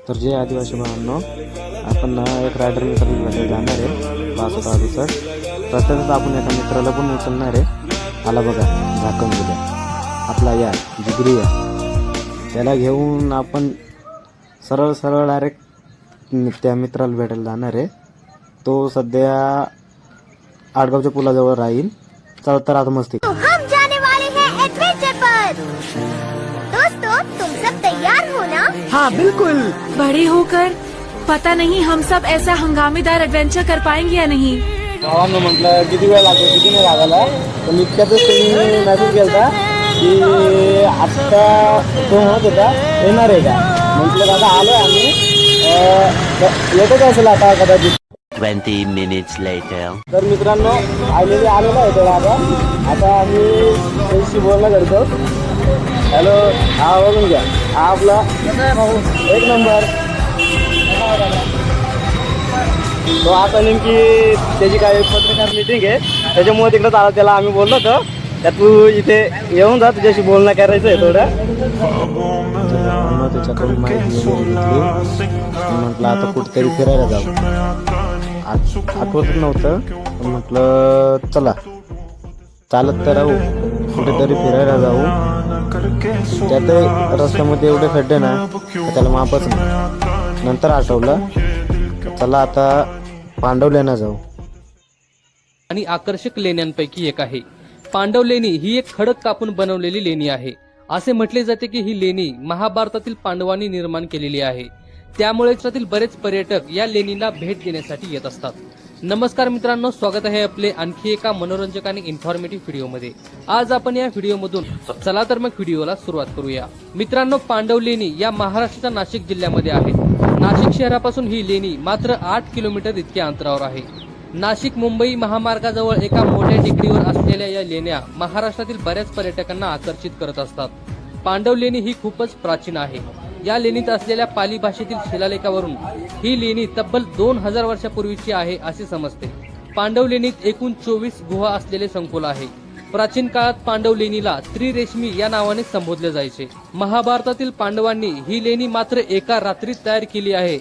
तर जे आदिवासी भावांनो, आपण एक रायडर मित्राला जाणार आहे 62-68. रस्त्यातच आपण एका मित्राला पण उचलणार आहे. आला बघा झाकण उद्या आपला या जिगरी या, त्याला घेऊन आपण सरळ डायरेक्ट त्या मित्राला भेटायला जाणार आहे. तो सध्या आडगावच्या पुलाजवळ राहील. चल तर आता मस्ती. हम जाने वाले हैं एडवेंचर पर। दोस्तों तुम सब तैयार हो ना? हाँ बिल्कुल। बड़े होकर पता नहीं हम सब ऐसा हंगामेदार एडवेंचर कर पाएंगे या नहीं। भावांनो म्हटलं किती वेळ लागतो, किती नाही लागायला, पण इतक्यातच त्यांनी मेसेज केला की आत्ता तो म्हणत होता येणार आहे का. म्हटलं दादा आलोय आम्ही, येतच असेल आता कदाचित. 20 minutes later. तर मित्रांनो आलेला आहे तो दादा. आता आम्ही त्यांच्याशी बोलणं करतो. हॅलो, हा बघून घ्या, हा आपला एक नंबर. तो आता नेमकी त्याची काय पत्रकार मीटिंग आहे, त्याच्यामुळे तिकडं आला. त्याला आम्ही बोललो होतो त्या तू इथे येऊन जा, तुझ्याशी बोलणं करायचं आहे थोडं. त्याच्याकडून माहिती घेतली. म्हटलं आता कुठेतरी फिरायला जाऊ. आठवतच नव्हतं, पण म्हटलं चला चालत तर राहू, कुठेतरी फिरायला जाऊ. त्यात रस्त्यामध्ये एवढे खड्डे ना, त्याला मापच नाही. नंतर आठवलं चला आता पांडवलेना जाऊ. आणि आकर्षक लेण्यांपैकी एक आहे पांडव लेणी. ही एक खडक कापून बनवलेली लेणी आहे. असे म्हटले जाते की ही लेणी महाभारतातील पांडवांनी निर्माण केलेली आहे. त्यामुळे त्यातील बरेच पर्यटक या लेणीला भेट देण्यासाठी येत असतात. नमस्कार मित्रांनो, स्वागत आहे आपले आणखी एका मनोरंजक आणि इन्फॉर्मेटिव्ह व्हिडिओमध्ये. आज आपण या व्हिडिओमधून चला तर मग व्हिडिओला सुरुवात करूया. मित्रांनो, पांडव लेणी या महाराष्ट्राच्या नाशिक जिल्ह्यामध्ये आहे. नाशिक शहरापासून ही लेणी मात्र 8 किलोमीटर इतक्या अंतरावर आहे. नाशिक मुंबई महामार्गाजवळ एका मोठ्या टेकडीवर असलेल्या या लेण्या महाराष्ट्रातील बऱ्याच पर्यटकांना आकर्षित करत असतात. पांडव लेणी ही खूपच प्राचीन आहे. या लेणीत असलेल्या पाली भाषेतील शिलालेखावरून ही लेणी तब्बल 2000 वर्षापूर्वीची आहे असे समजते. पांडव लेणीत एकूण 24 गुहा असलेले संकुल आहे. प्राचीन काळात पांडव लेणीला त्रिरेशमी या नावाने संबोधले जायचे. महाभारतातील पांडवांनी ही लेणी मात्र एका रात्रीत तयार केली आहे